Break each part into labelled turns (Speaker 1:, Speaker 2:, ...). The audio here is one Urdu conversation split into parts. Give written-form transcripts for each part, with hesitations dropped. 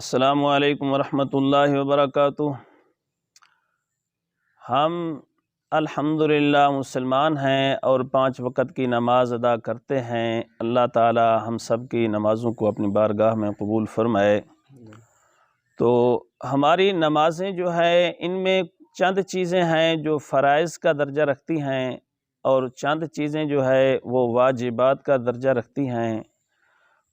Speaker 1: السلام علیکم ورحمۃ اللہ وبرکاتہ۔ ہم الحمدللہ مسلمان ہیں اور 5 وقت کی نماز ادا کرتے ہیں۔ اللہ تعالی ہم سب کی نمازوں کو اپنی بارگاہ میں قبول فرمائے۔ تو ہماری نمازیں جو ہے ان میں چند چیزیں ہیں جو فرائض کا درجہ رکھتی ہیں اور چند چیزیں جو ہے وہ واجبات کا درجہ رکھتی ہیں،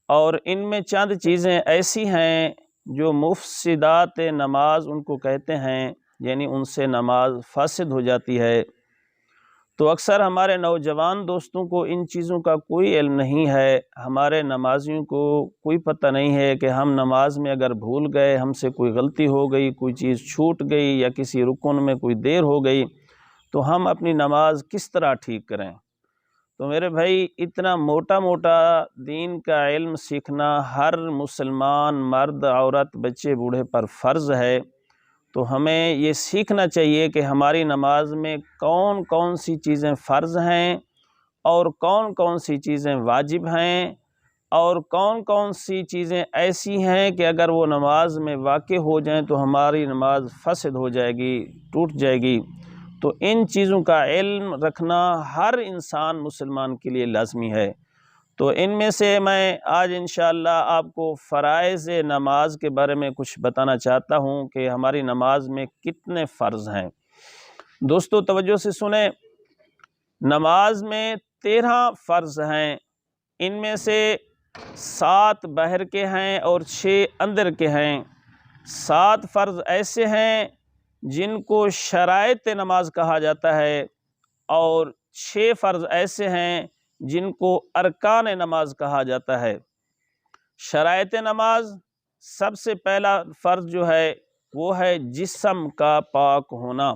Speaker 1: اور ان میں چند چیزیں ایسی ہیں جو مفسدات نماز ان کو کہتے ہیں، یعنی ان سے نماز فاسد ہو جاتی ہے۔ تو اکثر ہمارے نوجوان دوستوں کو ان چیزوں کا کوئی علم نہیں ہے، ہمارے نمازیوں کو کوئی پتہ نہیں ہے کہ ہم نماز میں اگر بھول گئے، ہم سے کوئی غلطی ہو گئی، کوئی چیز چھوٹ گئی یا کسی رکن میں کوئی دیر ہو گئی تو ہم اپنی نماز کس طرح ٹھیک کریں۔ تو میرے بھائی، اتنا موٹا دین کا علم سیکھنا ہر مسلمان مرد، عورت، بچے، بوڑھے پر فرض ہے۔ تو ہمیں یہ سیکھنا چاہیے کہ ہماری نماز میں کون کون سی چیزیں فرض ہیں اور کون کون سی چیزیں واجب ہیں، اور کون کون سی چیزیں ایسی ہیں کہ اگر وہ نماز میں واقع ہو جائیں تو ہماری نماز فاسد ہو جائے گی، ٹوٹ جائے گی۔ تو ان چیزوں کا علم رکھنا ہر انسان مسلمان کے لیے لازمی ہے۔ تو ان میں سے میں آج انشاءاللہ آپ کو فرائض نماز کے بارے میں کچھ بتانا چاہتا ہوں کہ ہماری نماز میں کتنے فرض ہیں۔ دوستو توجہ سے سنیں، نماز میں 13 فرض ہیں، ان میں سے 7 باہر کے ہیں اور 6 اندر کے ہیں۔ 7 فرض ایسے ہیں جن کو شرائط نماز کہا جاتا ہے، اور 6 فرض ایسے ہیں جن کو ارکان نماز کہا جاتا ہے۔ شرائط نماز، سب سے پہلا فرض جو ہے وہ ہے جسم کا پاک ہونا۔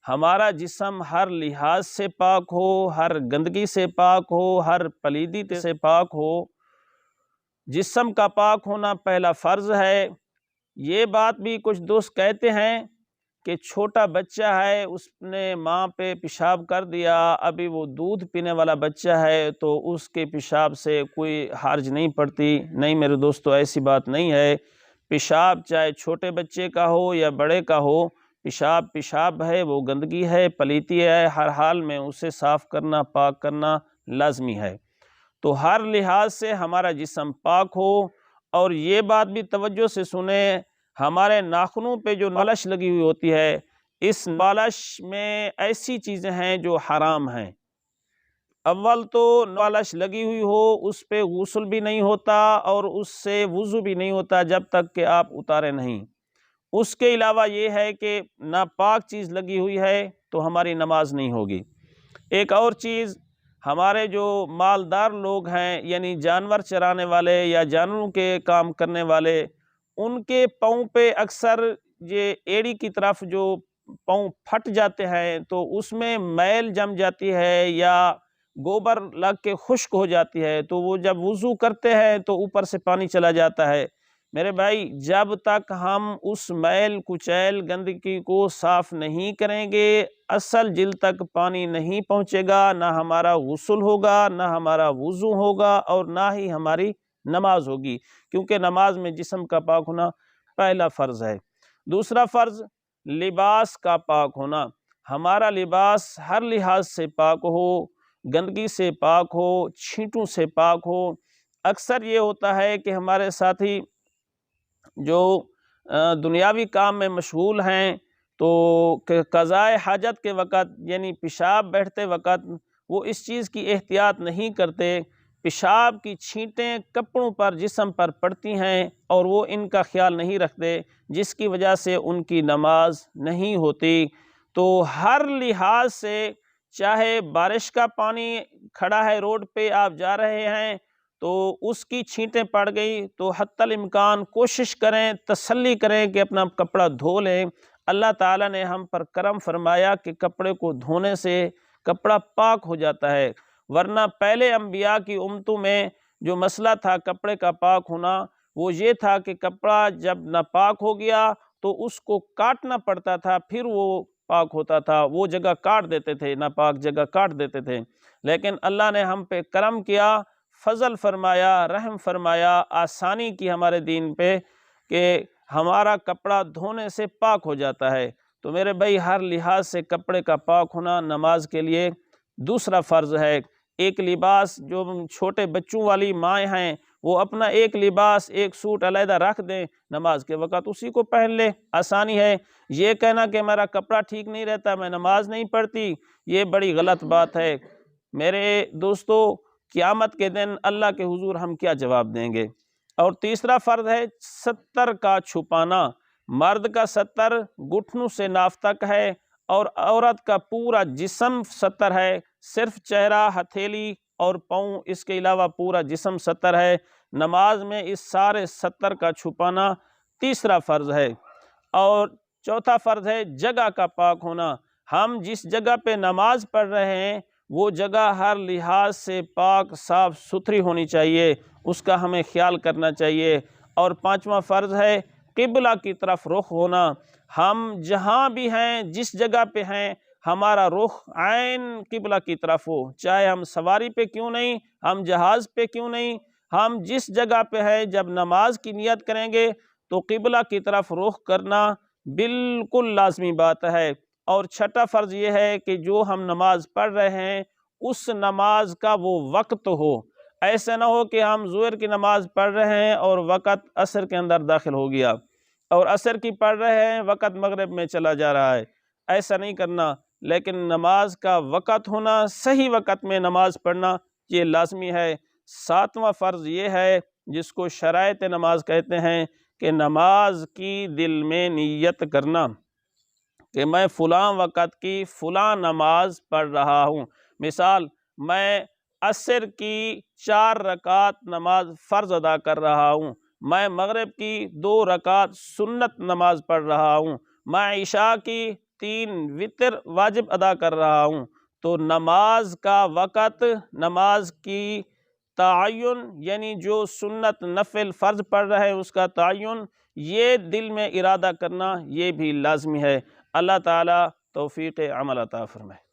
Speaker 1: ہمارا جسم ہر لحاظ سے پاک ہو، ہر گندگی سے پاک ہو، ہر پلیدی سے پاک ہو۔ جسم کا پاک ہونا پہلا فرض ہے۔ یہ بات بھی کچھ دوست کہتے ہیں کہ چھوٹا بچہ ہے، اس نے ماں پہ پیشاب کر دیا، ابھی وہ دودھ پینے والا بچہ ہے تو اس کے پیشاب سے کوئی حرج نہیں پڑتی۔ نہیں میرے دوستو، ایسی بات نہیں ہے۔ پیشاب چاہے چھوٹے بچے کا ہو یا بڑے کا ہو، پیشاب ہے، وہ گندگی ہے، پلیتی ہے، ہر حال میں اسے صاف کرنا، پاک کرنا لازمی ہے۔ تو ہر لحاظ سے ہمارا جسم پاک ہو۔ اور یہ بات بھی توجہ سے سنیں، ہمارے ناخنوں پہ جو مالش لگی ہوئی ہوتی ہے، اس مالش میں ایسی چیزیں ہیں جو حرام ہیں۔ اول تو مالش لگی ہوئی ہو، اس پہ غسل بھی نہیں ہوتا اور اس سے وضو بھی نہیں ہوتا جب تک کہ آپ اتارے نہیں۔ اس کے علاوہ یہ ہے کہ ناپاک چیز لگی ہوئی ہے تو ہماری نماز نہیں ہوگی۔ ایک اور چیز، ہمارے جو مالدار لوگ ہیں، یعنی جانور چرانے والے یا جانوروں کے کام کرنے والے، ان کے پاؤں پہ اکثر یہ ایڑی کی طرف جو پاؤں پھٹ جاتے ہیں تو اس میں میل جم جاتی ہے یا گوبر لگ کے خشک ہو جاتی ہے، تو وہ جب وضو کرتے ہیں تو اوپر سے پانی چلا جاتا ہے۔ میرے بھائی، جب تک ہم اس میل کچیل گندگی کو صاف نہیں کریں گے، اصل جلد تک پانی نہیں پہنچے گا، نہ ہمارا غسل ہوگا، نہ ہمارا وضو ہوگا، اور نہ ہی ہماری نماز ہوگی، کیونکہ نماز میں جسم کا پاک ہونا پہلا فرض ہے۔ دوسرا فرض، لباس کا پاک ہونا۔ ہمارا لباس ہر لحاظ سے پاک ہو، گندگی سے پاک ہو، چھینٹوں سے پاک ہو۔ اکثر یہ ہوتا ہے کہ ہمارے ساتھی جو دنیاوی کام میں مشغول ہیں تو قضائے حاجت کے وقت، یعنی پیشاب بیٹھتے وقت، وہ اس چیز کی احتیاط نہیں کرتے، پیشاب کی چھینٹیں کپڑوں پر، جسم پر پڑتی ہیں اور وہ ان کا خیال نہیں رکھتے، جس کی وجہ سے ان کی نماز نہیں ہوتی۔ تو ہر لحاظ سے، چاہے بارش کا پانی کھڑا ہے روڈ پہ، آپ جا رہے ہیں تو اس کی چھینٹیں پڑ گئی تو حتی الامکان کوشش کریں، تسلی کریں کہ اپنا کپڑا دھو لیں۔ اللہ تعالیٰ نے ہم پر کرم فرمایا کہ کپڑے کو دھونے سے کپڑا پاک ہو جاتا ہے، ورنہ پہلے انبیاء کی امتوں میں جو مسئلہ تھا کپڑے کا پاک ہونا، وہ یہ تھا کہ کپڑا جب ناپاک ہو گیا تو اس کو کاٹنا پڑتا تھا، پھر وہ پاک ہوتا تھا، وہ جگہ کاٹ دیتے تھے، ناپاک جگہ کاٹ دیتے تھے۔ لیکن اللہ نے ہم پہ کرم کیا، فضل فرمایا، رحم فرمایا، آسانی کی ہمارے دین پہ کہ ہمارا کپڑا دھونے سے پاک ہو جاتا ہے۔ تو میرے بھائی ہر لحاظ سے کپڑے کا پاک ہونا نماز کے لیے دوسرا فرض ہے۔ ایک لباس جو چھوٹے بچوں والی مائیں ہیں وہ اپنا ایک لباس ایک سوٹ علیحدہ رکھ دیں، نماز کے وقت اسی کو پہن لے، آسانی ہے۔ یہ کہنا کہ میرا کپڑا ٹھیک نہیں رہتا میں نماز نہیں پڑھتی، یہ بڑی غلط بات ہے۔ میرے دوستو، قیامت کے دن اللہ کے حضور ہم کیا جواب دیں گے؟ اور تیسرا فرض ہے ستر کا چھپانا۔ مرد کا ستر گھٹنوں سے ناف تک ہے اور عورت کا پورا جسم ستر ہے، صرف چہرہ، ہتھیلی اور پاؤں، اس کے علاوہ پورا جسم ستر ہے۔ نماز میں اس سارے ستر کا چھپانا تیسرا فرض ہے۔ اور چوتھا فرض ہے جگہ کا پاک ہونا۔ ہم جس جگہ پہ نماز پڑھ رہے ہیں وہ جگہ ہر لحاظ سے پاک صاف ستھری ہونی چاہیے، اس کا ہمیں خیال کرنا چاہیے۔ اور پانچواں فرض ہے قبلہ کی طرف رخ ہونا۔ ہم جہاں بھی ہیں، جس جگہ پہ ہیں، ہمارا رخ عین قبلہ کی طرف ہو، چاہے ہم سواری پہ کیوں نہیں، ہم جہاز پہ کیوں نہیں، ہم جس جگہ پہ ہیں جب نماز کی نیت کریں گے تو قبلہ کی طرف رخ کرنا بالکل لازمی بات ہے۔ اور چھٹا فرض یہ ہے کہ جو ہم نماز پڑھ رہے ہیں اس نماز کا وہ وقت ہو۔ ایسا نہ ہو کہ ہم ظہر کی نماز پڑھ رہے ہیں اور وقت عصر کے اندر داخل ہو گیا، اور عصر کی پڑھ رہے ہیں وقت مغرب میں چلا جا رہا ہے، ایسا نہیں کرنا۔ لیکن نماز کا وقت ہونا، صحیح وقت میں نماز پڑھنا، یہ لازمی ہے۔ ساتواں فرض یہ ہے جس کو شرائط نماز کہتے ہیں کہ نماز کی دل میں نیت کرنا کہ میں فلاں وقت کی فلاں نماز پڑھ رہا ہوں۔ مثال، میں عصر کی 4 رکعت نماز فرض ادا کر رہا ہوں، میں مغرب کی 2 رکعت سنت نماز پڑھ رہا ہوں، میں عشاء کی 3 وتر واجب ادا کر رہا ہوں۔ تو نماز کا وقت، نماز کی تعین، یعنی جو سنت نفل فرض پڑھ رہے ہیں اس کا تعین، یہ دل میں ارادہ کرنا، یہ بھی لازمی ہے۔ اللہ تعالیٰ توفیق عمل عطا فرمائے۔